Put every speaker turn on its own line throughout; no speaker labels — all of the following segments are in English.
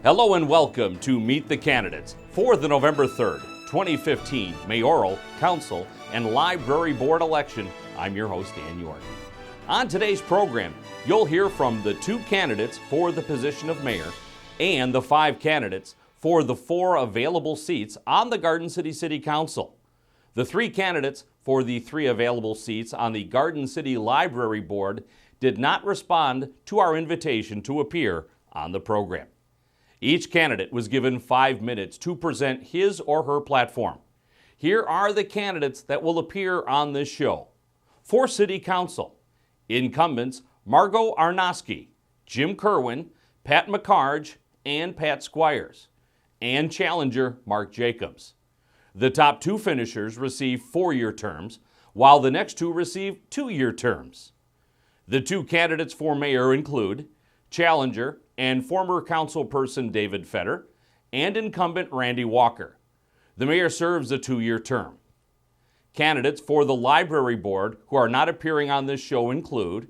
Hello and welcome to Meet the Candidates for the November 3rd, 2015 Mayoral, Council, and Library Board election. I'm your host, Dan York. On today's program, you'll hear from the 2 candidates for the position of mayor and the 5 candidates for the 4 available seats on the Garden City City Council. The 3 candidates for the 3 available seats on the Garden City Library Board did not respond to our invitation to appear on the program. Each candidate was given 5 minutes to present his or her platform. Here are the candidates that will appear on this show. For City Council, incumbents Margot Arnosky, Jim Kerwin, Pat McIntyre, and Pat Squires, and challenger Marc Jacobs. The top 2 finishers receive 4-year terms, while the next 2 receive 2-year terms. The 2 candidates for mayor include challenger and former councilperson David Federer, and incumbent Randy Walker. The mayor serves a 2-year term. Candidates for the library board who are not appearing on this show include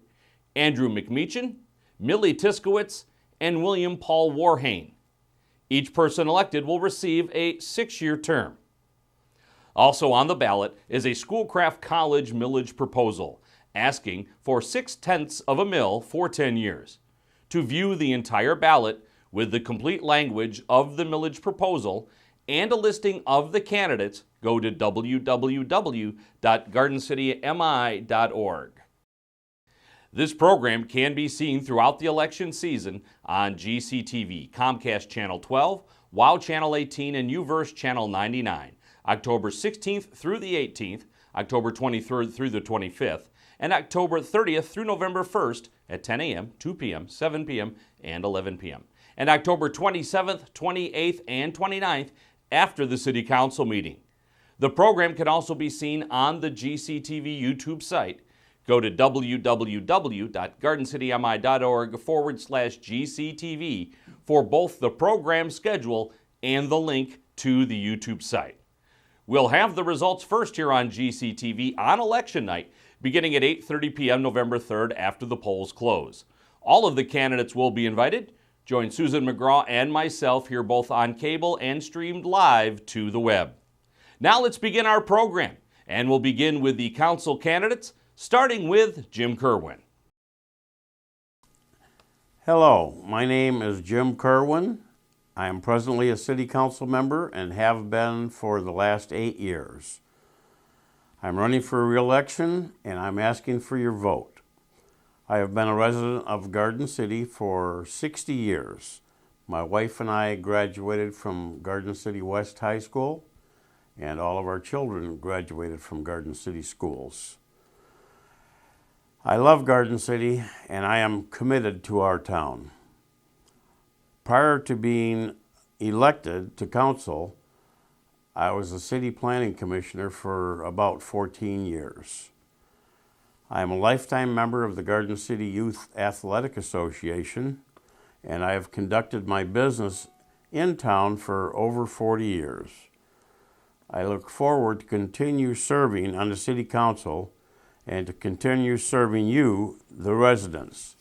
Andrew McMeechan, Millie Tiskowitz, and William Paul Warhane. Each person elected will receive a 6-year term. Also on the ballot is a Schoolcraft College millage proposal asking for 6/10 of a mill for 10 years. To view the entire ballot with the complete language of the millage proposal and a listing of the candidates, go to www.gardencitymi.org. This program can be seen throughout the election season on GCTV, Comcast Channel 12, WOW Channel 18, and UVerse Channel 99, October 16th through the 18th, October 23rd through the 25th, and October 30th through November 1st at 10 a.m., 2 p.m., 7 p.m., and 11 p.m. And October 27th, 28th, and 29th after the City Council meeting. The program can also be seen on the GCTV YouTube site. Go to www.gardencitymi.org/GCTV for both the program schedule and the link to the YouTube site. We'll have the results first here on GCTV on election night, beginning at 8:30 p.m. November 3rd after the polls close. All of the candidates will be invited. Join Susan McGraw and myself here both on cable and streamed live to the web. Now let's begin our program, and we'll begin with the council candidates, starting with Jim Kerwin.
Hello, my name is Jim Kerwin. I am presently a city council member and have been for the last 8 years. I'm running for re-election and I'm asking for your vote. I have been a resident of Garden City for 60 years. My wife and I graduated from Garden City West High School, and all of our children graduated from Garden City schools. I love Garden City and I am committed to our town. Prior to being elected to council, I was a city planning commissioner for about 14 years. I am a lifetime member of the Garden City Youth Athletic Association, and I have conducted my business in town for over 40 years. I look forward to continue serving on the city council and to continue serving you, the residents.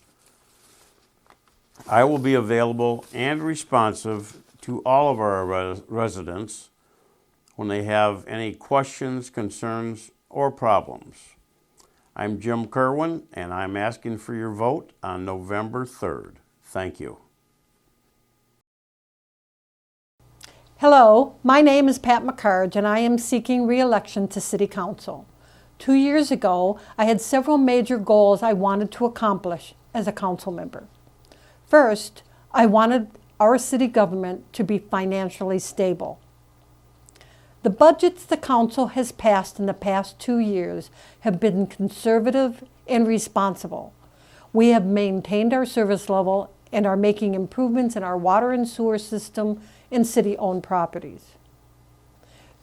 I will be available and responsive to all of our residents when they have any questions, concerns, or problems. I'm Jim Kerwin, and I'm asking for your vote on November 3rd. Thank you.
Hello, my name is Pat McIntyre, and I am seeking re-election to City Council. 2 years ago, I had several major goals I wanted to accomplish as a council member. First, I wanted our city government to be financially stable. The budgets the council has passed in the past 2 years have been conservative and responsible. We have maintained our service level and are making improvements in our water and sewer system and city-owned properties.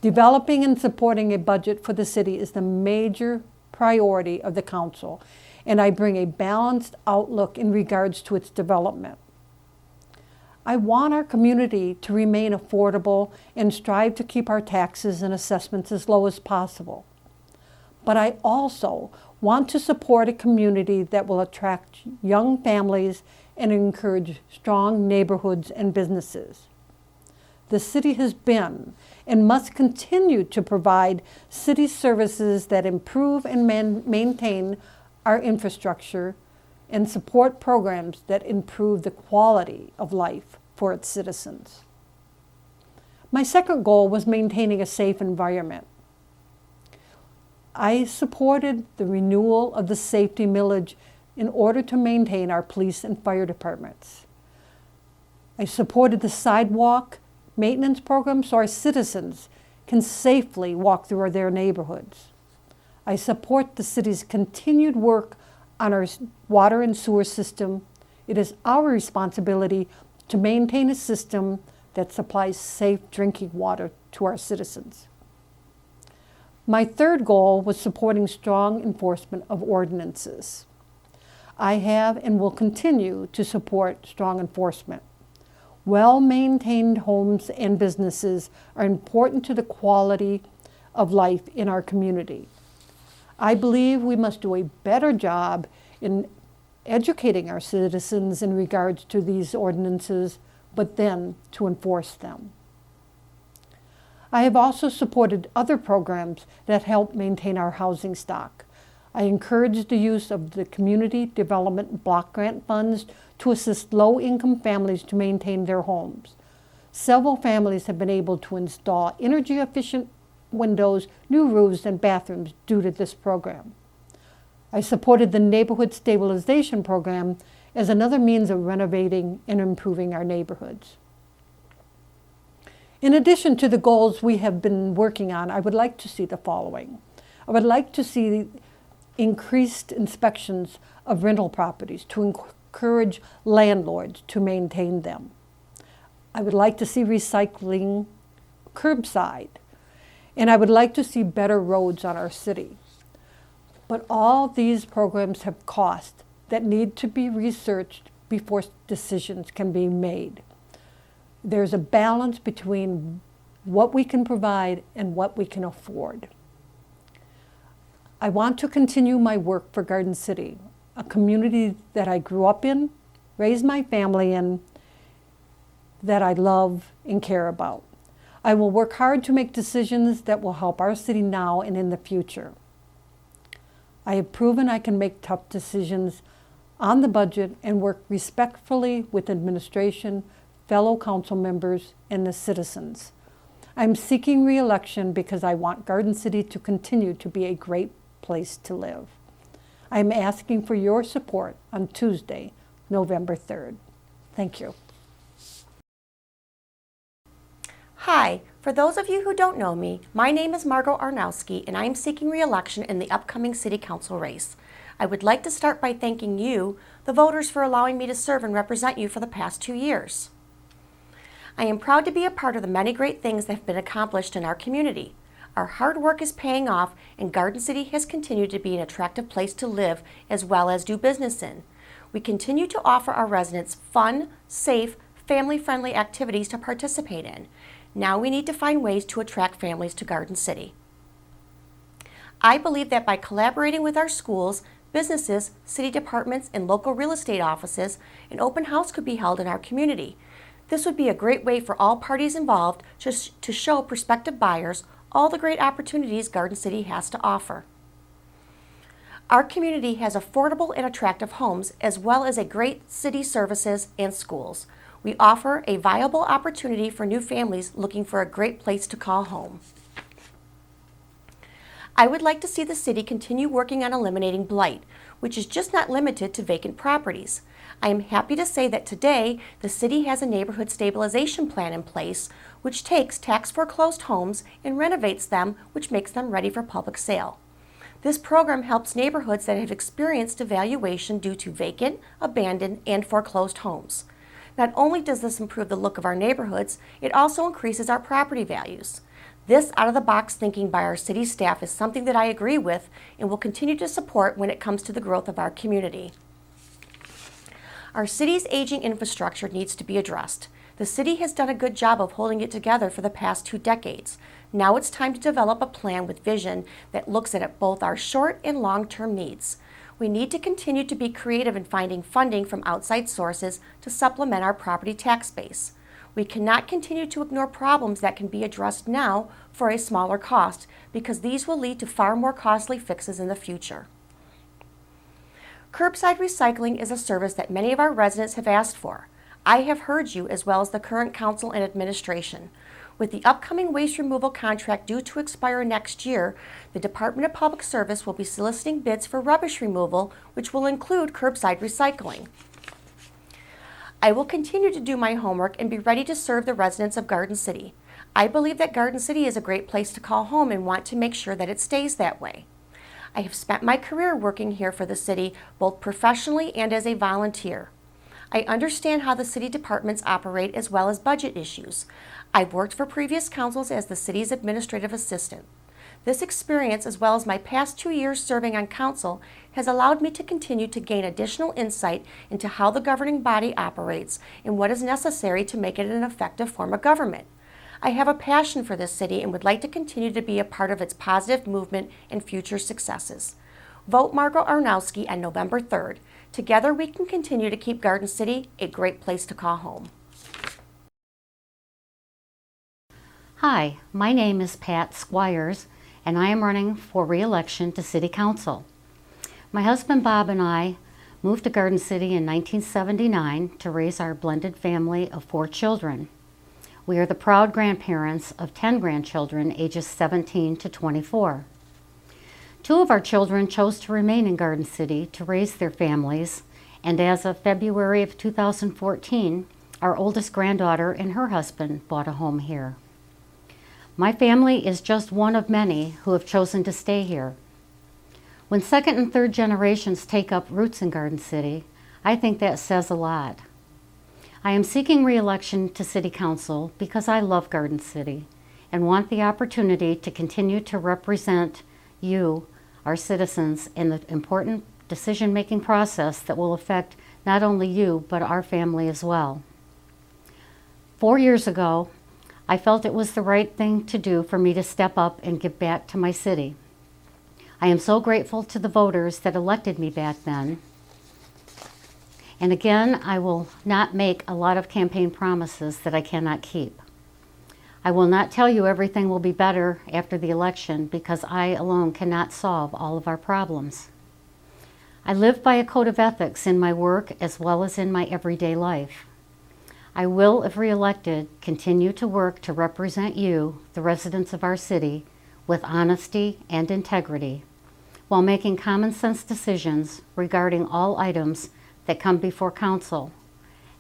Developing and supporting a budget for the city is the major priority of the council, and I bring a balanced outlook in regards to its development. I want our community to remain affordable and strive to keep our taxes and assessments as low as possible. But I also want to support a community that will attract young families and encourage strong neighborhoods and businesses. The city has been and must continue to provide city services that improve and maintain our infrastructure and support programs that improve the quality of life for its citizens. My second goal was maintaining a safe environment. I supported the renewal of the safety millage in order to maintain our police and fire departments. I supported the sidewalk maintenance program so our citizens can safely walk through their neighborhoods. I support the city's continued work on our water and sewer system. It is our responsibility to maintain a system that supplies safe drinking water to our citizens. My third goal was supporting strong enforcement of ordinances. I have and will continue to support strong enforcement. Well-maintained homes and businesses are important to the quality of life in our community. I believe we must do a better job in educating our citizens in regards to these ordinances, but then to enforce them. I have also supported other programs that help maintain our housing stock. I encourage the use of the Community Development Block Grant funds to assist low-income families to maintain their homes. Several families have been able to install energy-efficient windows, new roofs, and bathrooms due to this program. I supported the Neighborhood Stabilization Program as another means of renovating and improving our neighborhoods. In addition to the goals we have been working on, I would like to see the following. I would like to see increased inspections of rental properties to encourage landlords to maintain them. I would like to see recycling curbside, and I would like to see better roads on our city. But all these programs have costs that need to be researched before decisions can be made. There's a balance between what we can provide and what we can afford. I want to continue my work for Garden City, a community that I grew up in, raised my family in, that I love and care about. I will work hard to make decisions that will help our city now and in the future. I have proven I can make tough decisions on the budget and work respectfully with administration, fellow council members, and the citizens. I'm seeking re-election because I want Garden City to continue to be a great place to live. I'm asking for your support on Tuesday, November 3rd. Thank you.
Hi, for those of you who don't know me, my name is Margot Arnowski and I am seeking re-election in the upcoming City Council race. I would like to start by thanking you, the voters, for allowing me to serve and represent you for the past 2 years. I am proud to be a part of the many great things that have been accomplished in our community. Our hard work is paying off and Garden City has continued to be an attractive place to live as well as do business in. We continue to offer our residents fun, safe, family-friendly activities to participate in. Now we need to find ways to attract families to Garden City. I believe that by collaborating with our schools, businesses, city departments, and local real estate offices, an open house could be held in our community. This would be a great way for all parties involved to show prospective buyers all the great opportunities Garden City has to offer. Our community has affordable and attractive homes as well as a great city services and schools. We offer a viable opportunity for new families looking for a great place to call home. I would like to see the city continue working on eliminating blight, which is just not limited to vacant properties. I am happy to say that today the city has a neighborhood stabilization plan in place which takes tax foreclosed homes and renovates them, which makes them ready for public sale. This program helps neighborhoods that have experienced devaluation due to vacant, abandoned, and foreclosed homes. Not only does this improve the look of our neighborhoods, it also increases our property values. This out-of-the-box thinking by our city staff is something that I agree with and will continue to support when it comes to the growth of our community. Our city's aging infrastructure needs to be addressed. The city has done a good job of holding it together for the past 2 decades. Now it's time to develop a plan with vision that looks at both our short and long-term needs. We need to continue to be creative in finding funding from outside sources to supplement our property tax base. We cannot continue to ignore problems that can be addressed now for a smaller cost, because these will lead to far more costly fixes in the future. Curbside recycling is a service that many of our residents have asked for. I have heard you, as well as the current council and administration. With the upcoming waste removal contract due to expire next year, the Department of Public Service will be soliciting bids for rubbish removal, which will include curbside recycling. I will continue to do my homework and be ready to serve the residents of Garden City. I believe that Garden City is a great place to call home and want to make sure that it stays that way. I have spent my career working here for the city, both professionally and as a volunteer. I understand how the city departments operate, as well as budget issues. I've worked for previous councils as the city's administrative assistant. This experience, as well as my past 2 years serving on council, has allowed me to continue to gain additional insight into how the governing body operates and what is necessary to make it an effective form of government. I have a passion for this city and would like to continue to be a part of its positive movement and future successes. Vote Margot Arnowski on November 3rd. Together we can continue to keep Garden City a great place to call home.
Hi, my name is Pat Squires, and I am running for re-election to City Council. My husband Bob and I moved to Garden City in 1979 to raise our blended family of 4 children. We are the proud grandparents of 10 grandchildren ages 17 to 24. 2 of our children chose to remain in Garden City to raise their families, and as of February of 2014, our oldest granddaughter and her husband bought a home here. My family is just one of many who have chosen to stay here. When second and third generations take up roots in Garden City, I think that says a lot. I am seeking re-election to City Council because I love Garden City and want the opportunity to continue to represent you, our citizens, in the important decision-making process that will affect not only you, but our family as well. 4 years ago, I felt it was the right thing to do for me to step up and give back to my city. I am so grateful to the voters that elected me back then. And again, I will not make a lot of campaign promises that I cannot keep. I will not tell you everything will be better after the election, because I alone cannot solve all of our problems. I live by a code of ethics in my work as well as in my everyday life. I will, if re-elected, continue to work to represent you, the residents of our city, with honesty and integrity, while making common sense decisions regarding all items that come before council,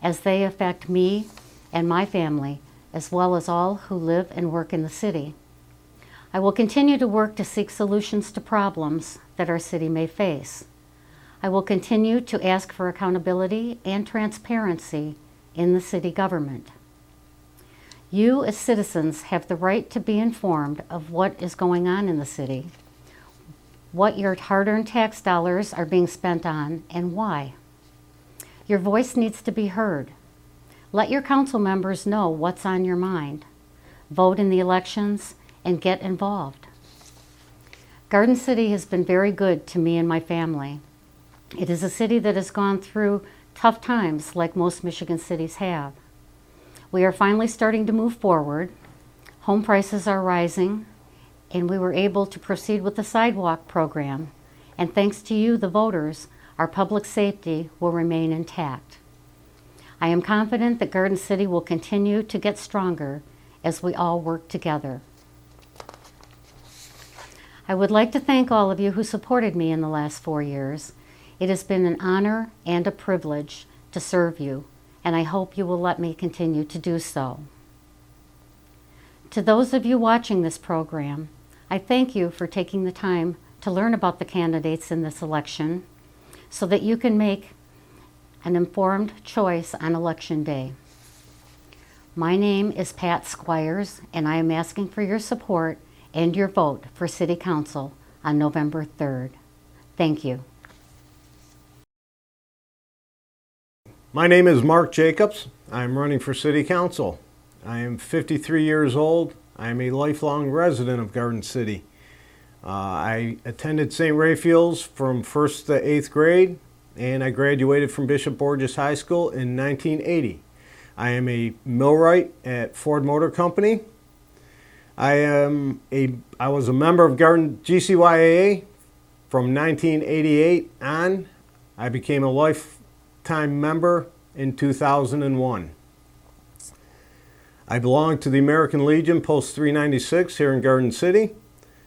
as they affect me and my family, as well as all who live and work in the city. I will continue to work to seek solutions to problems that our city may face. I will continue to ask for accountability and transparency in the city government. You as citizens have the right to be informed of what is going on in the city, what your hard-earned tax dollars are being spent on, and why. Your voice needs to be heard. Let your council members know what's on your mind. Vote in the elections and get involved. Garden City has been very good to me and my family. It is a city that has gone through tough times like most Michigan cities have. We are finally starting to move forward. Home prices are rising, and we were able to proceed with the sidewalk program. And thanks to you, the voters, our public safety will remain intact. I am confident that Garden City will continue to get stronger as we all work together. I would like to thank all of you who supported me in the last 4 years. It has been an honor and a privilege to serve you, and I hope you will let me continue to do so. To those of you watching this program, I thank you for taking the time to learn about the candidates in this election so that you can make an informed choice on Election Day. My name is Pat Squires, and I am asking for your support and your vote for City Council on November 3rd. Thank you.
My name is Marc Jacobs. I'm running for City Council. I am 53 years old. I am a lifelong resident of Garden City. I attended St. Raphael's from 1st to 8th grade, and I graduated from Bishop Borges High School in 1980. I am a millwright at Ford Motor Company. I was a member of GCYAA from 1988 on. I became a lifetime member in 2001. I belong to the American Legion Post 396 here in Garden City.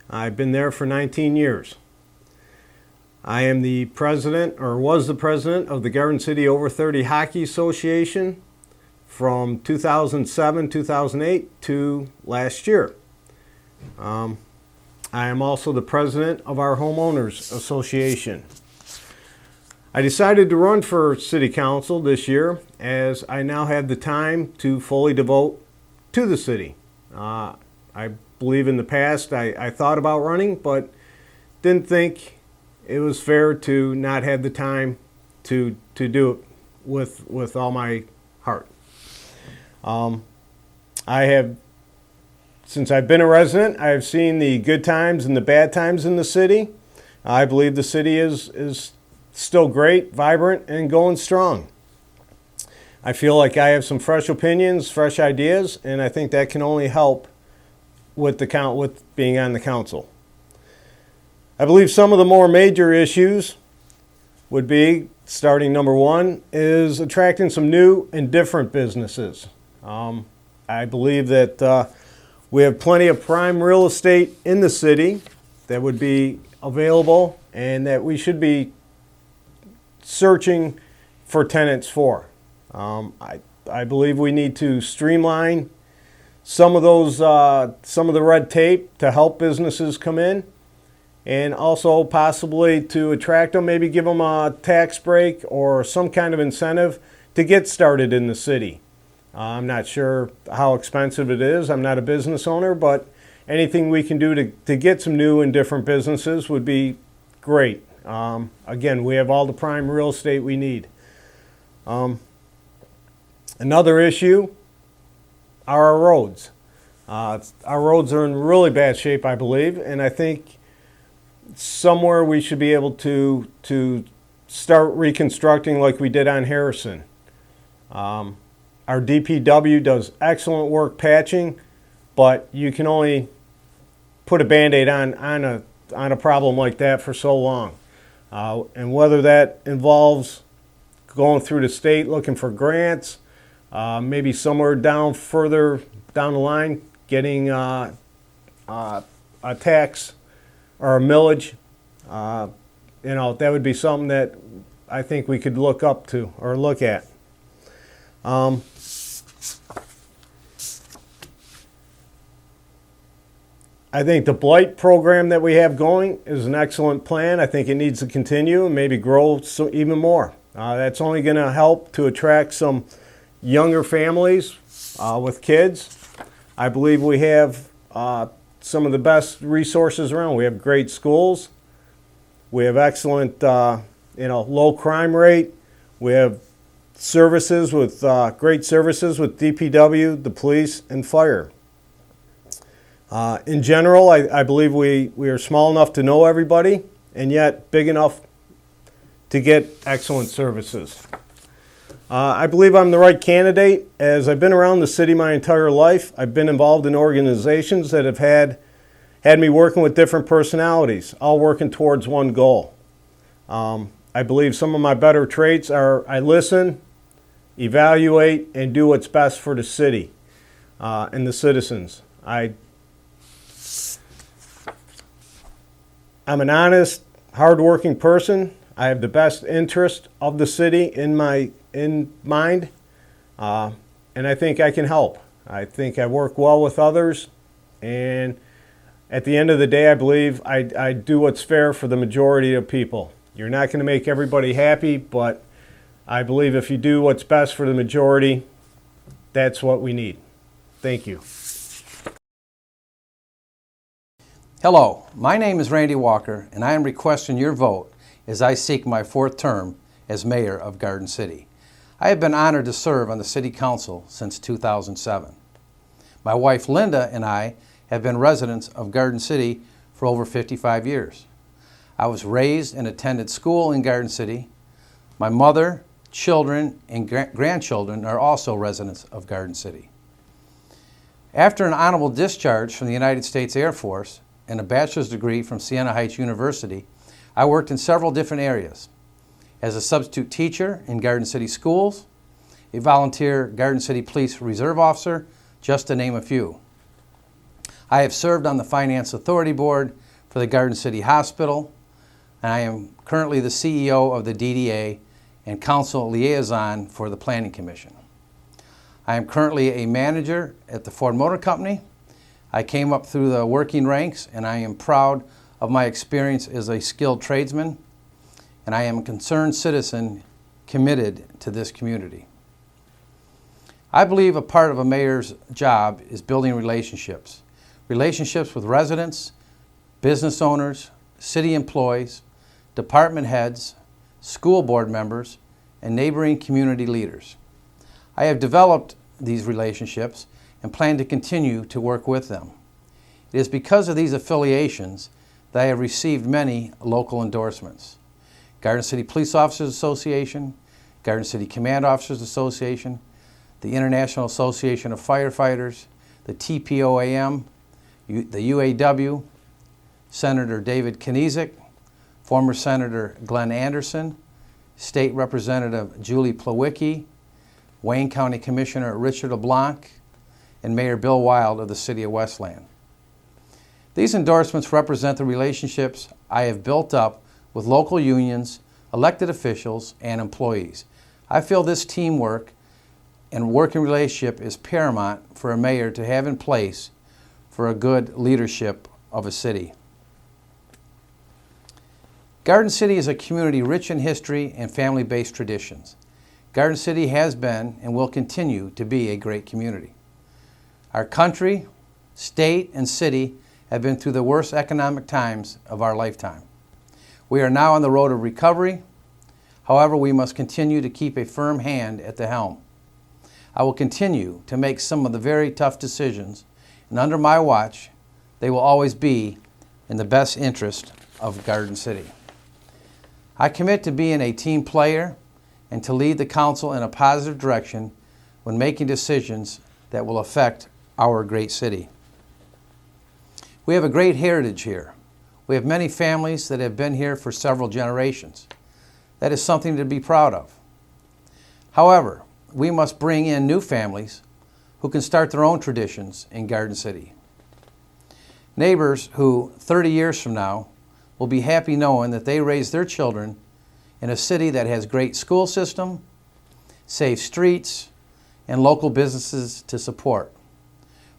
I've been there for 19 years. I am the president, or was the president, of the Garden City Over 30 Hockey Association from 2007-2008 to last year. I am also the president of our Homeowners Association. I decided to run for City Council this year as I now have the time to fully devote to the city. I believe in the past I thought about running, but didn't think it was fair to not have the time to do it with all my heart. Since I've been a resident, I have seen the good times and the bad times in the city. I believe the city is still great, vibrant, and going strong. I feel like I have some fresh opinions, fresh ideas, and I think that can only help with being on the council. I believe some of the more major issues would be, starting number one, is attracting some new and different businesses. I believe that we have plenty of prime real estate in the city that would be available and that we should be searching for tenants for. I believe we need to streamline some of the red tape to help businesses come in, and also possibly to attract them, maybe give them a tax break or some kind of incentive to get started in the city. I'm not sure how expensive it is. I'm not a business owner, but anything we can do to get some new and different businesses would be great. Again, we have all the prime real estate we need. Another issue are our roads. Our roads are in really bad shape, I believe, and I think somewhere we should be able to start reconstructing like we did on Harrison. Our DPW does excellent work patching, but you can only put a Band-Aid on a problem like that for so long. And whether that involves going through the state looking for grants, maybe somewhere further down the line, getting a tax or a millage, that would be something that I think we could look up to or look at. I think the blight program that we have going is an excellent plan. I think it needs to continue and maybe grow even more. That's only going to help to attract some younger families with kids. I believe we have some of the best resources around. We have great schools. We have excellent, low crime rate. We have services with great services with DPW, the police, and fire. In general, I believe we are small enough to know everybody and yet big enough to get excellent services. I believe I'm the right candidate as I've been around the city my entire life. I've been involved in organizations that have had me working with different personalities, all working towards one goal. I believe some of my better traits are I listen, evaluate, and do what's best for the city and the citizens. I'm an honest, hardworking person. I have the best interest of the city in mind, and I think I can help. I think I work well with others, and at the end of the day, I believe I do what's fair for the majority of people. You're not going to make everybody happy, but I believe if you do what's best for the majority, that's what we need. Thank you.
Hello, my name is Randy Walker, and I am requesting your vote as I seek my 4th term as mayor of Garden City. I have been honored to serve on the City Council since 2007. My wife Linda and I have been residents of Garden City for over 55 years. I was raised and attended school in Garden City. My mother, children, and grandchildren are also residents of Garden City. After an honorable discharge from the United States Air Force and a bachelor's degree from Siena Heights University, I worked in several different areas. As a substitute teacher in Garden City schools, a volunteer Garden City Police Reserve officer, just to name a few. I have served on the Finance Authority Board for the Garden City Hospital, and I am currently the CEO of the DDA and Council Liaison for the Planning Commission. I am currently a manager at the Ford Motor Company. I came up through the working ranks, and I am proud of my experience as a skilled tradesman, and I am a concerned citizen committed to this community. I believe a part of a mayor's job is building relationships. Relationships with residents, business owners, city employees, department heads, school board members, and neighboring community leaders. I have developed these relationships and plan to continue to work with them. It is because of these affiliations that I have received many local endorsements. Garden City Police Officers Association, Garden City Command Officers Association, the International Association of Firefighters, the TPOAM, the UAW, Senator David Kniezek, former Senator Glenn Anderson, State Representative Julie Plawicki, Wayne County Commissioner Richard LeBlanc, and Mayor Bill Wild of the City of Westland. These endorsements represent the relationships I have built up with local unions, elected officials, and employees. I feel this teamwork and working relationship is paramount for a mayor to have in place for a good leadership of a city. Garden City is a community rich in history and family-based traditions. Garden City has been and will continue to be a great community. Our country, state, and city have been through the worst economic times of our lifetime. We are now on the road of recovery. However, we must continue to keep a firm hand at the helm. I will continue to make some of the very tough decisions, and under my watch, they will always be in the best interest of Garden City. I commit to being a team player and to lead the council in a positive direction when making decisions that will affect our great city. We have a great heritage here. We have many families that have been here for several generations. That is something to be proud of. However, we must bring in new families who can start their own traditions in Garden City. Neighbors who 30 years from now will be happy knowing that they raised their children in a city that has great school system, safe streets, and local businesses to support.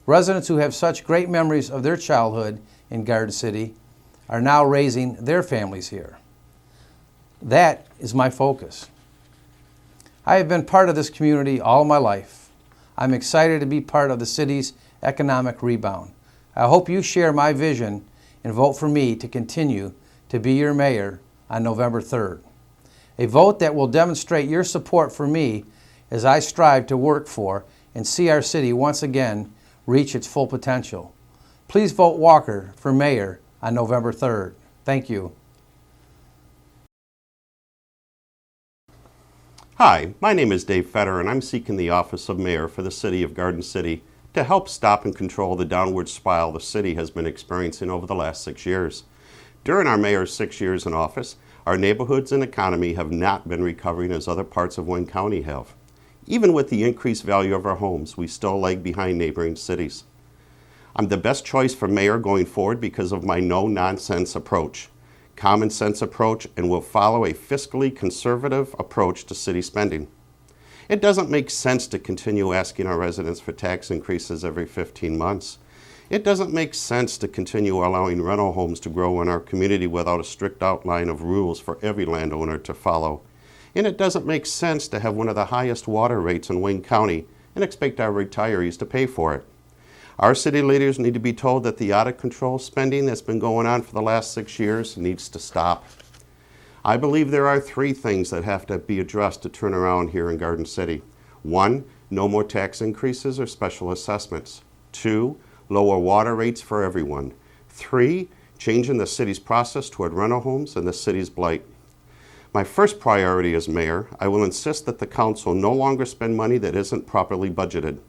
Residents who have such great memories of their childhood in Garden City are now raising their families here. That is my focus. I have been part of this community all my life. I'm excited to be part of the city's economic rebound. I hope you share my vision and vote for me to continue to be your mayor on November 3rd. A vote that will demonstrate your support for me as I strive to work for and see our city once again reach its full potential. Please vote Walker for mayor on November 3rd. Thank you.
Hi, my name is Dave Federer, and I'm seeking the office of mayor for the city of Garden City to help stop and control the downward spiral the city has been experiencing over the last 6 years. During our mayor's 6 years in office, our neighborhoods and economy have not been recovering as other parts of Wayne County have. Even with the increased value of our homes, we still lag behind neighboring cities. I'm the best choice for mayor going forward because of my no-nonsense approach, common sense approach, and will follow a fiscally conservative approach to city spending. It doesn't make sense to continue asking our residents for tax increases every 15 months. It doesn't make sense to continue allowing rental homes to grow in our community without a strict outline of rules for every landowner to follow. And it doesn't make sense to have one of the highest water rates in Wayne County and expect our retirees to pay for it. Our city leaders need to be told that the out-of-control spending that's been going on for the last 6 years needs to stop. I believe there are 3 things that have to be addressed to turn around here in Garden City. 1, no more tax increases or special assessments. 2, lower water rates for everyone. 3, changing the city's process toward rental homes and the city's blight. My first priority as mayor, I will insist that the council no longer spend money that isn't properly budgeted.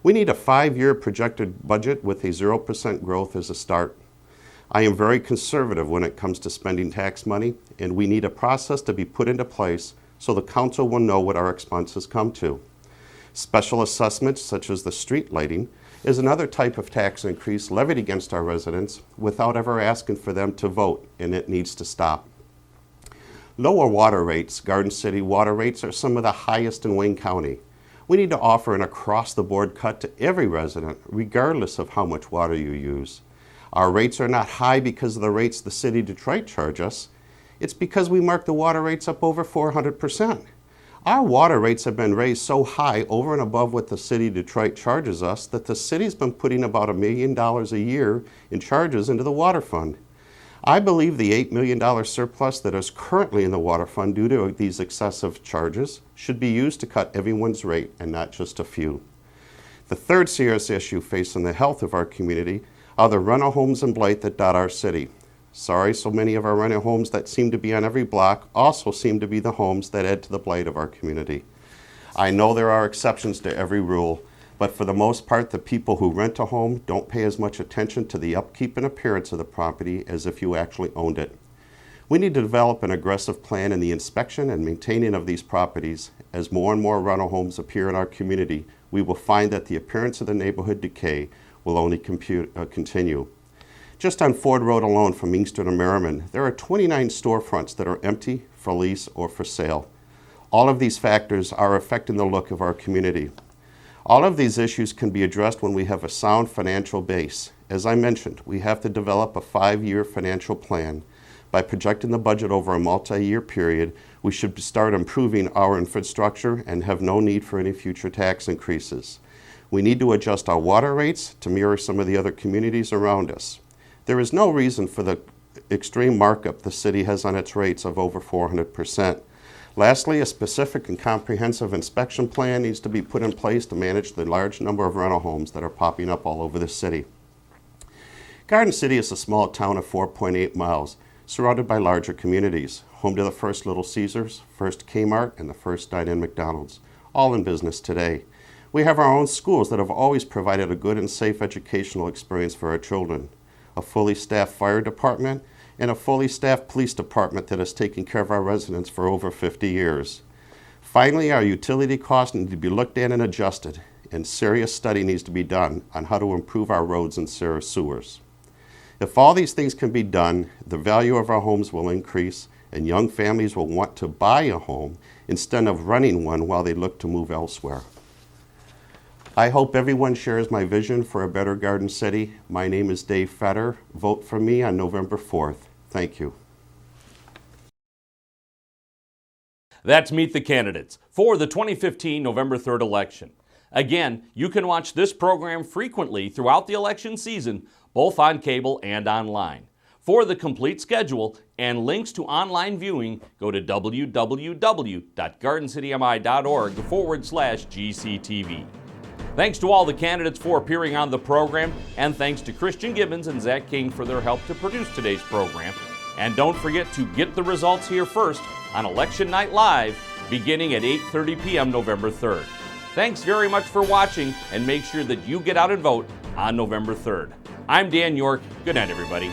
We need a 5-year projected budget with a 0% growth as a start. I am very conservative when it comes to spending tax money, and we need a process to be put into place so the council will know what our expenses come to. Special assessments, such as the street lighting, is another type of tax increase levied against our residents without ever asking for them to vote, and it needs to stop. Lower water rates, Garden City water rates, are some of the highest in Wayne County. We need to offer an across-the-board cut to every resident, regardless of how much water you use. Our rates are not high because of the rates the city of Detroit charge us. It's because we mark the water rates up over 400%. Our water rates have been raised so high over and above what the city of Detroit charges us that the city's been putting about $1 million a year in charges into the water fund. I believe the $8 million surplus that is currently in the water fund due to these excessive charges should be used to cut everyone's rate and not just a few. The third serious issue facing the health of our community are the rental homes and blight that dot our city. Sorry, so many of our rental homes that seem to be on every block also seem to be the homes that add to the blight of our community. I know there are exceptions to every rule, but for the most part, the people who rent a home don't pay as much attention to the upkeep and appearance of the property as if you actually owned it. We need to develop an aggressive plan in the inspection and maintaining of these properties. As more and more rental homes appear in our community, we will find that the appearance of the neighborhood decay will only continue. Just on Ford Road alone from Inkster to Merriman, there are 29 storefronts that are empty, for lease, or for sale. All of these factors are affecting the look of our community. All of these issues can be addressed when we have a sound financial base. As I mentioned, we have to develop a 5-year financial plan. By projecting the budget over a multi-year period, we should start improving our infrastructure and have no need for any future tax increases. We need to adjust our water rates to mirror some of the other communities around us. There is no reason for the extreme markup the city has on its rates of over 400%. Lastly, a specific and comprehensive inspection plan needs to be put in place to manage the large number of rental homes that are popping up all over the city. Garden City is a small town of 4.8 miles, surrounded by larger communities, home to the first Little Caesars, first Kmart, and the first dine-in McDonald's, all in business today. We have our own schools that have always provided a good and safe educational experience for our children, a fully staffed fire department, and a fully staffed police department that has taken care of our residents for over 50 years. Finally, our utility costs need to be looked at and adjusted, and serious study needs to be done on how to improve our roads and sewers. If all these things can be done, the value of our homes will increase, and young families will want to buy a home instead of renting one while they look to move elsewhere. I hope everyone shares my vision for a better Garden City. My name is Dave Federer. Vote for me on November 4th. Thank you.
That's Meet the Candidates for the 2015 November 3rd election. Again, you can watch this program frequently throughout the election season, both on cable and online. For the complete schedule and links to online viewing, go to www.gardencitymi.org/GCTV. Thanks to all the candidates for appearing on the program, and thanks to Christian Gibbons and Zach King for their help to produce today's program. And don't forget to get the results here first on Election Night Live, beginning at 8:30 p.m. November 3rd. Thanks very much for watching, and make sure that you get out and vote on November 3rd. I'm Dan York. Good night, everybody.